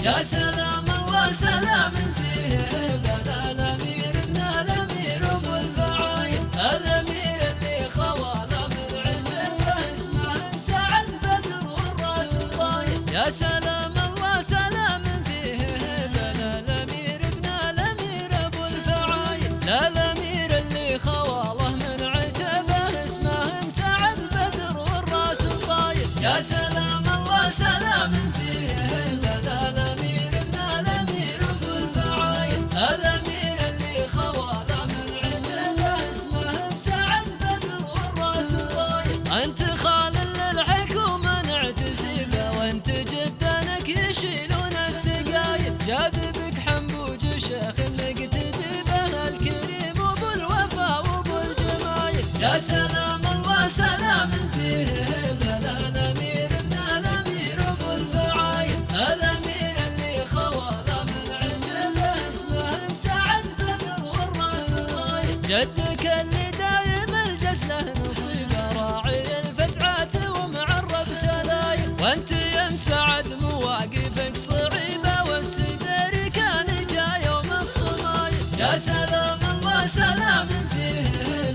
يا سلام الله سلام فيه بلا الأمير ابن الأمير أبو الفعايل، الأمير اللي خواله من عتبه اسمه سعد بدر والراس طايل. يا سلام الله سلام فيه بلا الأمير ابن الأمير أبو الفعايل، الأمير اللي خواله من عتبه اسمه سعد بدر والراس طايل. يا سلام الله سلام فيه بلا الأمير ابن الأمير أبو الفعايل، الأمير اللي خواله من عتبه اسمه سعد بدر والراس طايل. أنت خال للحكومة نعتزبه وأنت جدانك يشيلون الثقايل، جاذبك حنبوج شيخ نقتدي به الكريم أبو الوفا وأبو الجمايل. يا سلام الله سلام فيه بلا الأمير ابن الأمير أبو الفعايل، الأمير اللي خواله من عتبه اسمه سعد بدر والراس طايل. جدك اللي دايم الجزله نصيبه راعي الفزعات ومعرب سلايل، وانت يا مسعد مواقفك صعيبه والسدير كان جا يوم الصمايل. يا سلام الله سلام فيه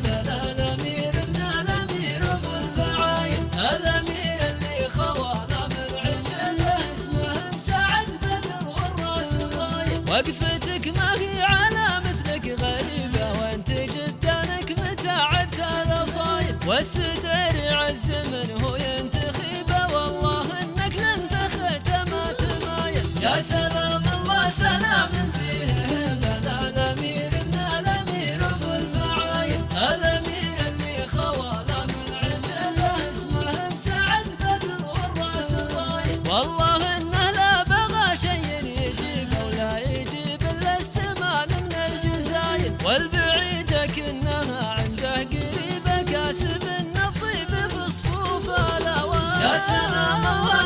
بلا الأمير ابن الأمير أبو الفعايل، الأمير اللي خواله من عتبه اسمه سعد بدر والراس طايل. وقفتك ما هي على مثلك غريبه وانت جدانك متعبت الاصايل، والسدير عز من هو ينتخبه والله انك لن تخت ما تمايل. يا سلام الله سلام فيه بلا الأمير ابن الأمير أبو الفعايل، الأمير اللي خواله من عتبه اسمه سعد بدر والراس طايل. والله انه لا بغى شيء يجيبه ولا يجيب الا السمال من الجزايل، والبعيده كانها عنده قريبه كاسب النطيب بصفوف الاوائل. يا سلام الله